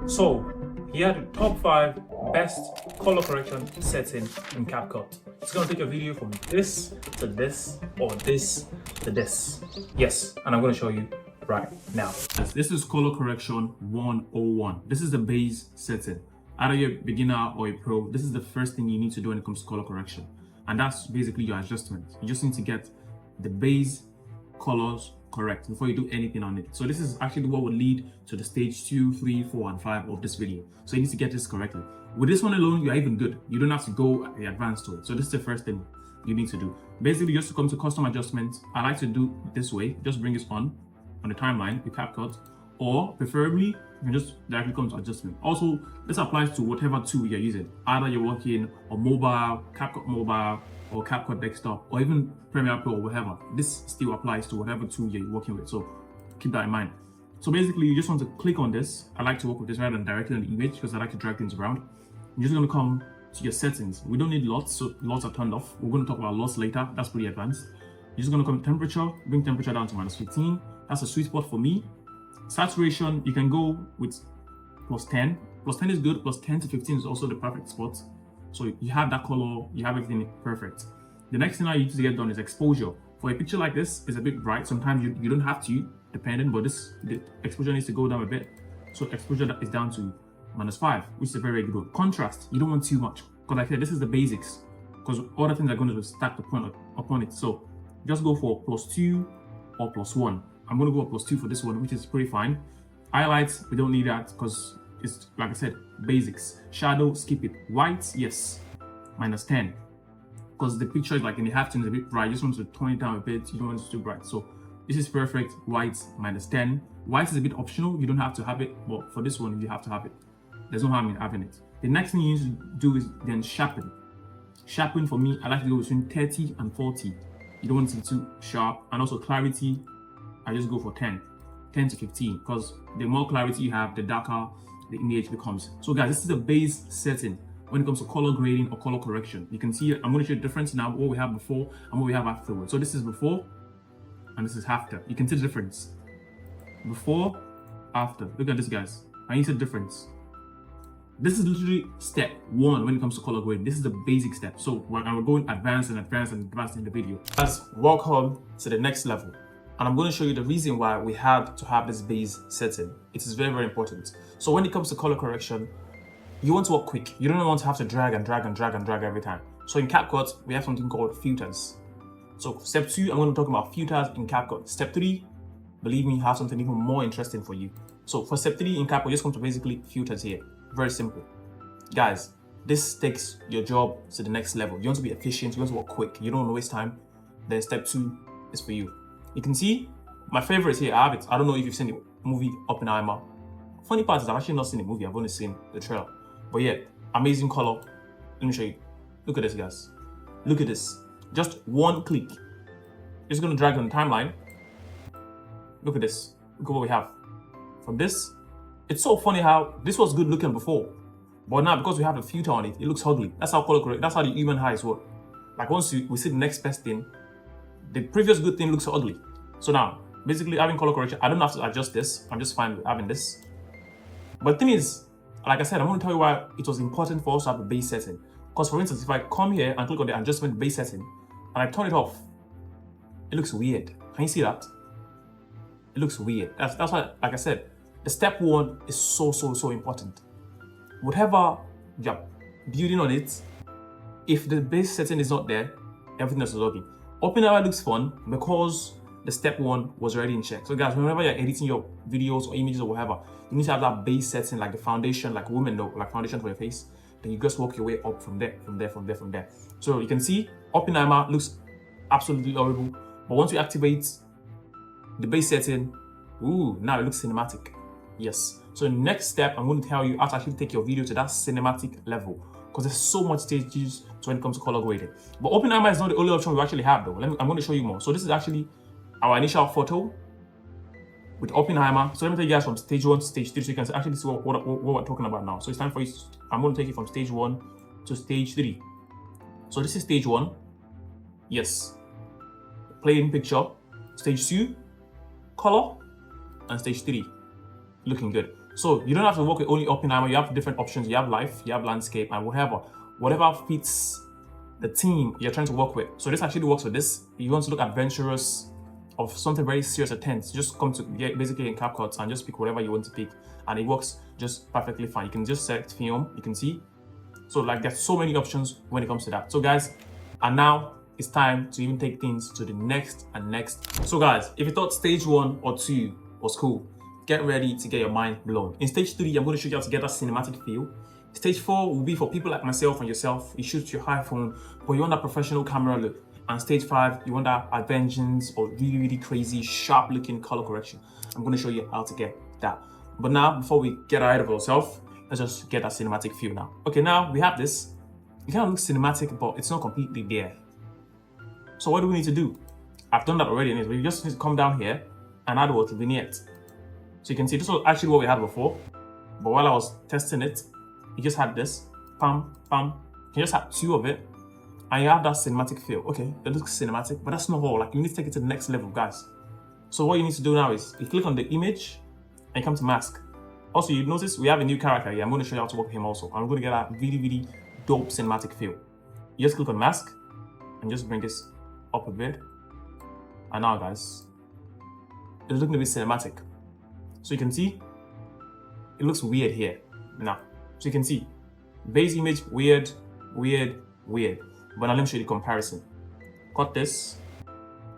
So here are the top 5 best color correction settings in CapCut. It's going to take a video from this to this or this to this. Yes, and I'm going to show you right now. This is color correction 101. This is the base setting. Either you're a beginner or a pro, this is the first thing you need to do when it comes to color correction. And that's basically your adjustment. You just need to get the base colors correct before you do anything on it. So this is actually what would lead to the stage 2, 3, 4, and 5 of this video. So you need to get this correctly. With this one alone, you're even good. You don't have to go advanced to it. So this is the first thing you need to do. Basically, just to come to custom adjustments, I like to do it this way. Just bring this on the timeline with CapCut, or preferably you can just directly come to adjustment. Also, this applies to whatever tool you're using. Either you're working on mobile, CapCut mobile, or CapCut desktop, or even Premiere Pro or whatever. This still applies to whatever tool you're working with, so keep that in mind. So basically, you just want to click on this. I like to work with this rather than directly on the image because I like to drag things around. You're just going to come to your settings. We don't need LUTs, so LUTs are turned off. We're going to talk about LUTs later. That's pretty advanced. You're just going to come to temperature, bring temperature down to -15. That's a sweet spot for me. Saturation, you can go with +10. +10 is good. +10 to 15 is also the perfect spot. So you have that color, you have everything perfect. The next thing I need to get done is exposure. For a picture like this, it's a bit bright. Sometimes you don't have to, depending, but the exposure needs to go down a bit. So exposure is down to -5, which is a very good one. Contrast, you don't want too much. Because like I said, this is the basics. Because other things are going to be stacked upon it. So just go for +2 or +1. I'm going to go with +2 for this one, which is pretty fine. Highlights, we don't need that because it's, like I said, basics. Shadow, skip it. White, yes, -10. Because the picture is like in the halftone is a bit bright. You just want to tone it down a bit. You don't want it too bright. So this is perfect. White, -10. White is a bit optional. You don't have to have it, but for this one, you have to have it. There's no harm in having it. The next thing you need to do is then sharpen. Sharpen for me, I like to go between 30 and 40. You don't want it to be too sharp. And also clarity, I just go for 10 to 15, because the more clarity you have, the darker the image becomes. So guys, this is the base setting when it comes to color grading or color correction. You can see I'm going to show you the difference now, what we have before and what we have afterwards. So this is before and this is after. You can see the difference. Before, after. Look at this, guys. And you see the difference. This is literally step 1 when it comes to color grading. This is the basic step. So we're going advanced and advanced and advanced in the video. Guys, welcome to the next level. And I'm going to show you the reason why we had to have this base setting. It is very, very important. So when it comes to color correction, you want to work quick. You don't want to have to drag and drag and drag and drag every time. So in CapCut, we have something called filters. So step 2, I'm going to talk about filters in CapCut. Step 3, believe me, I have something even more interesting for you. So for step 3 in CapCut, just come to basically filters here. Very simple. Guys, this takes your job to the next level. You want to be efficient, you want to work quick, you don't want to waste time. Then step 2 is for you. You can see my favorites here. I have it. I don't know if you've seen the movie Oppenheimer. Funny part is I've actually not seen the movie. I've only seen the trailer. But yeah, amazing color. Let me show you. Look at this, guys. Look at this. Just one click. Just gonna drag on the timeline. Look at this. Look at what we have. From this, it's so funny how this was good looking before, but now because we have a filter on it, it looks ugly. That's how color correct. That's how the human eyes work. Like once we see the next best thing, the previous good thing looks so ugly. So now, basically having color correction, I don't have to adjust this. I'm just fine with having this. But the thing is, like I said, I'm going to tell you why it was important for us to have a base setting. Because for instance, if I come here and click on the adjustment base setting, and I turn it off, it looks weird. Can you see that? It looks weird. That's why, like I said, the step 1 is so important. Whatever you're building on it, if the base setting is not there, everything else is ugly. Oppenheimer looks fun because the step 1 was already in check. So guys, whenever you're editing your videos or images or whatever, you need to have that base setting, like the foundation, like women know, like foundation for your face. Then you just work your way up from there. So you can see Oppenheimer looks absolutely horrible. But once you activate the base setting, ooh, now it looks cinematic. Yes. So next step, I'm going to tell you how to actually take your video to that cinematic level. Because there's so much stages when it comes to color grading. But Oppenheimer is not the only option we actually have though. I'm going to show you more. So this is actually our initial photo with Oppenheimer. So let me take you guys from stage 1 to stage 3 so you can actually see what we're talking about now. So it's time for you. I'm going to take you from stage 1 to stage 3. So this is stage 1. Yes. Plain picture. Stage 2, color. And stage 3, looking good. So you don't have to work with only Oppenheimer. You have different options. You have life, you have landscape, and whatever fits the theme you're trying to work with. So this actually works with this. If you want to look adventurous of something very serious or tense, just come to basically in CapCut and just pick whatever you want to pick, and it works just perfectly fine. You can just select film, you can see. So like there's so many options when it comes to that. So guys, and now it's time to even take things to the next and next. So guys, if you thought stage 1 or 2 was cool, get ready to get your mind blown. In stage 3, I'm going to show you how to get that cinematic feel. Stage 4 will be for people like myself and yourself. You shoot your iPhone, but you want that professional camera look. And stage 5, you want that adventures or really crazy, sharp looking color correction. I'm going to show you how to get that. But now, before we get ahead of ourselves, let's just get that cinematic feel now. Okay, now we have this. It kind of looks cinematic, but it's not completely there. So what do we need to do? I've done that already, but you just need to come down here and add what? Vignette. So you can see this was actually what we had before, but while I was testing it, you just had this, pam, pam. You just had 2 of it, and you have that cinematic feel. Okay, it looks cinematic, but that's not all. Like, you need to take it to the next level, guys. So what you need to do now is you click on the image and you come to mask. Also, you notice we have a new character here. I'm going to show you how to work with him also. I'm going to get that really dope cinematic feel. You just click on mask and just bring this up a bit. And now, guys, it's looking a bit cinematic. So you can see it looks weird here now. So you can see base image, weird. But now let me show you the comparison. Cut this,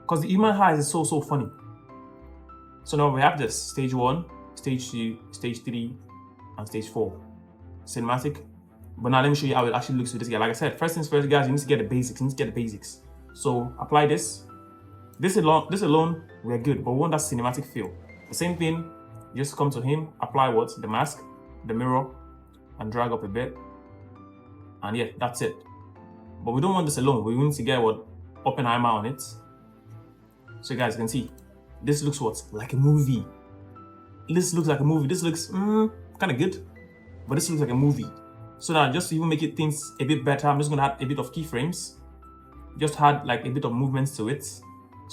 because the human eyes is so funny. So now we have this stage 1, stage 2, stage 3, and stage 4 cinematic. But now let me show you how it actually looks with this guy. Like I said, first things first, guys, you need to get the basics. You need to get the basics. So apply this. This alone, we're good, but we want that cinematic feel. The same thing, you just come to him, apply what? The mask, the mirror, and drag up a bit. And yeah, that's it. But we don't want this alone. We need to get what? Oppenheimer on it. So guys, you can see, this looks what? Like a movie. This looks like a movie. This looks kind of good, but this looks like a movie. So now, just to even make it things a bit better, I'm just gonna add a bit of keyframes. Just add like a bit of movements to it, so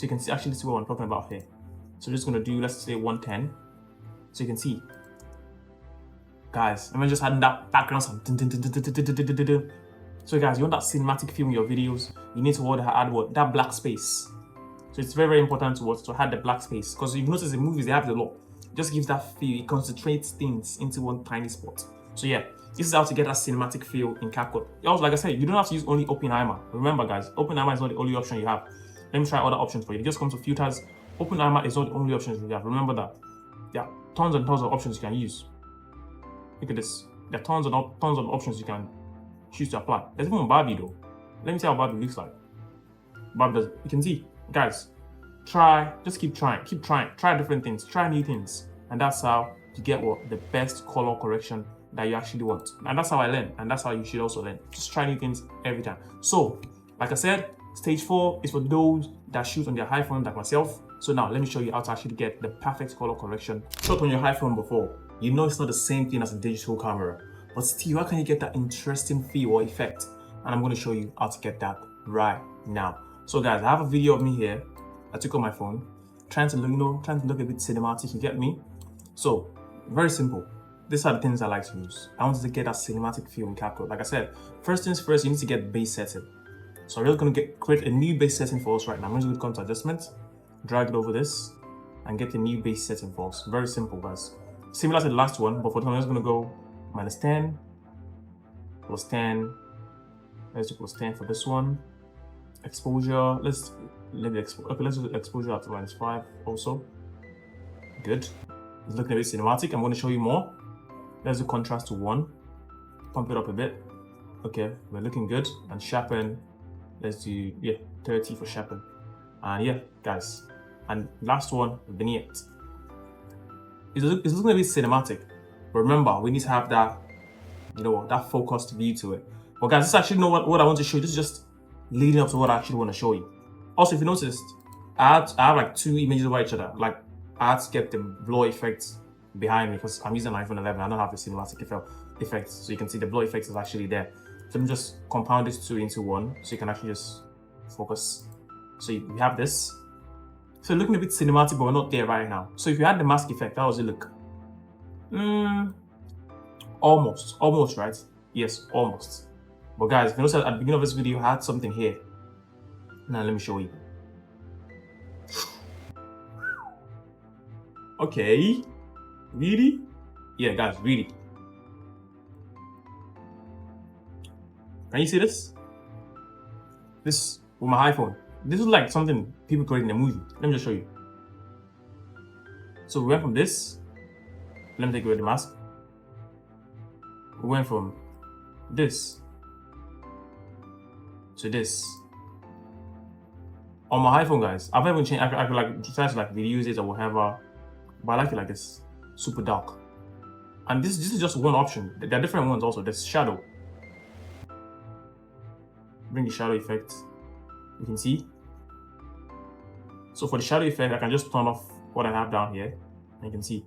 you can actually see what I'm talking about here. So I'm just gonna do, let's say 110. So you can see, guys, I'm just adding that background sound. So guys, you want that cinematic feel in your videos, you need to add what? That black space. So it's very important to add the black space, because you've noticed in movies they have the law. It just gives that feel, it concentrates things into one tiny spot. So yeah, this is how to get that cinematic feel in CapCut. Also, like I said, you don't have to use only Oppenheimer. Remember guys, Oppenheimer is not the only option you have. Let me try other options for you. Just come to filters. Oppenheimer is not the only options you have. Remember that. There are tons and tons of options you can use. Look at this. There are tons of options you can choose to apply. There's even Barbie though. Let me see how Barbie looks like. Barbie does. You can see, guys. Just keep trying, try different things, try new things, and that's how you get what? The best color correction that you actually want. And that's how I learn, and that's how you should also learn. Just try new things every time. So, like I said, stage 4 is for those that shoot on their iPhone like myself. So now let me show you how to actually get the perfect color correction. Shot on your iPhone before, you know it's not the same thing as a digital camera, but still, how can you get that interesting feel or effect? And I'm going to show you how to get that right now. So guys, I have a video of me here. I took on my phone, trying to look a bit cinematic, you get me? So, very simple. These are the things I like to use. I wanted to get that cinematic feel in CapCut. Like I said, first things first, you need to get base setting. So I'm just going to create a new base setting for us right now. I'm just going to come to adjustment, drag it over this, and get a new base setting for us. Very simple, guys. Similar to the last one, but for this one, I'm just going to go -10, +10. Let's do +10 for this one. Exposure, let's do exposure at -5 also. Good. It's looking a bit cinematic. I'm going to show you more. Let's do contrast to 1. Pump it up a bit. Okay, we're looking good. And sharpen, let's do 30 for sharpen. And yeah, guys. And last one, vignette. It's looking a bit cinematic. But remember, we need to have that, that focused view to it. But guys, this is actually what I want to show you. This is just leading up to what I actually want to show you. Also, if you noticed, I have like 2 images over each other. Like, I had to get the blur effect behind me because I'm using an iPhone 11. I don't have the cinematic effect. So you can see the blur effect is actually there. So let me just compound these 2 into 1 so you can actually just focus. So we have this. So looking a bit cinematic, but we're not there right now. So if you had the mask effect, how does it look? Almost, right? Yes, almost. But guys, if you notice at the beginning of this video, I had something here. Now let me show you. Okay, really? Yeah, guys, really. Can you see this? This with my iPhone. This is like something people create in a movie. Let me just show you. So we went from this. Let me take away the mask. We went from this to this. On my iPhone, guys, I've never changed. I could like try to like reuse it or whatever, but I like it like this, super dark. And this is just one option. There are different ones also. There's shadow. Bring the shadow effect. You can see. So for the shadow effect, I can just turn off what I have down here, and you can see.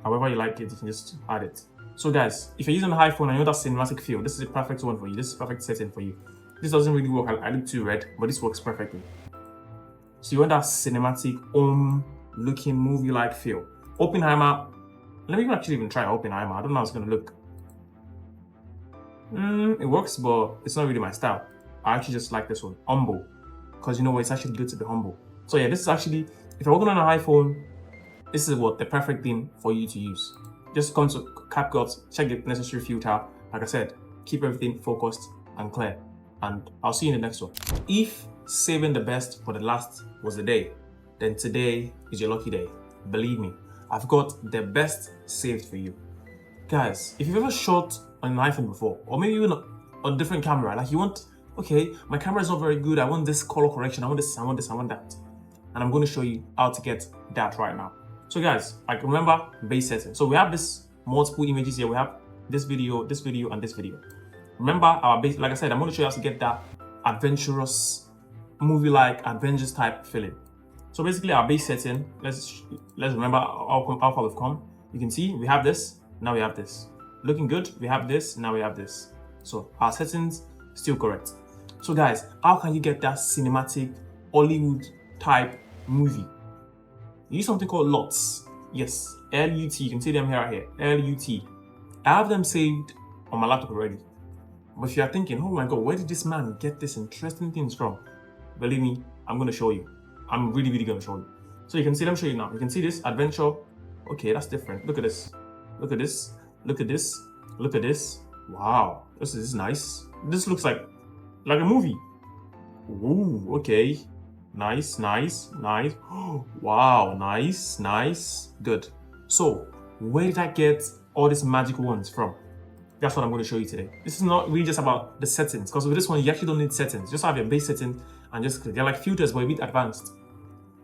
However you like it, you can just add it. So guys, if you're using an iPhone and you want that cinematic feel, this is a perfect one for you. This is a perfect setting for you. This doesn't really work. I look too red, but this works perfectly. So you want that cinematic, looking movie-like feel. Oppenheimer. Let me actually even try Oppenheimer. I don't know how it's gonna look. It works, but it's not really my style. I actually just like this one, humble, because you know what? It's actually good to be humble. So yeah, this is actually, if you're working on an iPhone, this is what the perfect thing for you to use. Just come to CapCut, check the necessary filter. Like I said, keep everything focused and clear. And I'll see you in the next one. If saving the best for the last was the day, then today is your lucky day. Believe me, I've got the best saved for you. Guys, if you've ever shot on an iPhone before, or maybe even on a different camera, like you want, okay, my camera is not very good, I want this color correction, I want this, I want this, I want that. And I'm going to show you how to get that right now. So guys, like remember base setting. So we have this multiple images here. We have this video, and this video. Remember our base, like I said, I'm going to show you how to get that adventurous, movie-like, Avengers type feeling. So basically our base setting, let's remember how far we've come. You can see we have this, now we have this. Looking good, we have this, now we have this. So our settings still correct. So guys, how can you get that cinematic Hollywood type movie? Use something called LUTs. Yes, LUT. You can see them here. LUT. I have them saved on my laptop already. But if you are thinking, oh my god, where did this man get this interesting things from? Believe me, I'm going to show you. I'm really going to show you. So you can see, let me show you now. You can see this adventure. Okay, that's different. Look at this. Look at this. Look at this. Look at this. Wow, this is nice. This looks like a movie. Ooh, okay. Nice. Wow, nice. Good. So, where did I get all these magical ones from? That's what I'm going to show you today. This is not really just about the settings, because with this one, you actually don't need settings. Just have your base setting and just click. They're like filters, but a bit advanced.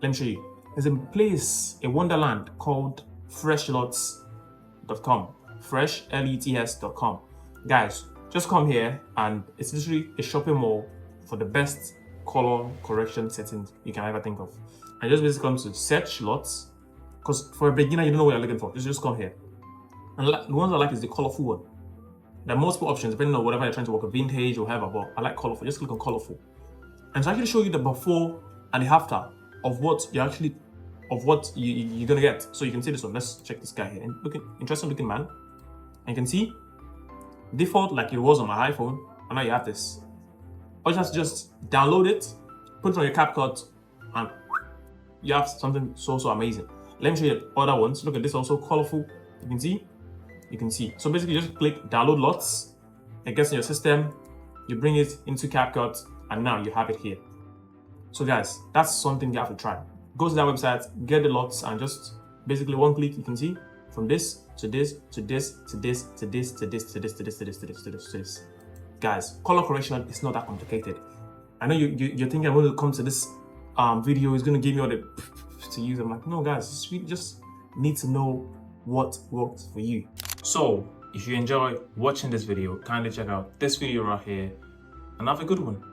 Let me show you. There's a place, a wonderland called freshluts.com. Fresh-L-E-T-S.com. Guys, just come here and it's literally a shopping mall for the best color correction settings you can ever think of. And just basically come to search LUTs, because for a beginner you don't know what you're looking for. Just come here. And the ones I like is the colorful one. There are multiple options depending on whatever you're trying to work, a vintage or whatever, but I like colorful. Just click on colorful. And to actually show you the before and the after of what you're gonna get. So you can see this one. Let's check this guy here. Interesting looking man. And you can see default like it was on my iPhone, and now you have this. All you have to just download it, put it on your CapCut, and you have something so amazing. Let me show you the other ones. Look at this, also colorful. You can see. So basically, just click download LUTs. It gets in your system. You bring it into CapCut, and now you have it here. So guys, that's something you have to try. Go to that website, get the LUTs, and just basically one click. You can see from this to this to this to this to this to this to this to this to this to this to this to this. Guys, color correction is not that complicated. I know you're thinking I'm going to come to this video, is going to give me all the to use. I'm like, no guys, we just need to know what works for you. So if you enjoy watching this video, kindly check out this video right here and have a good one.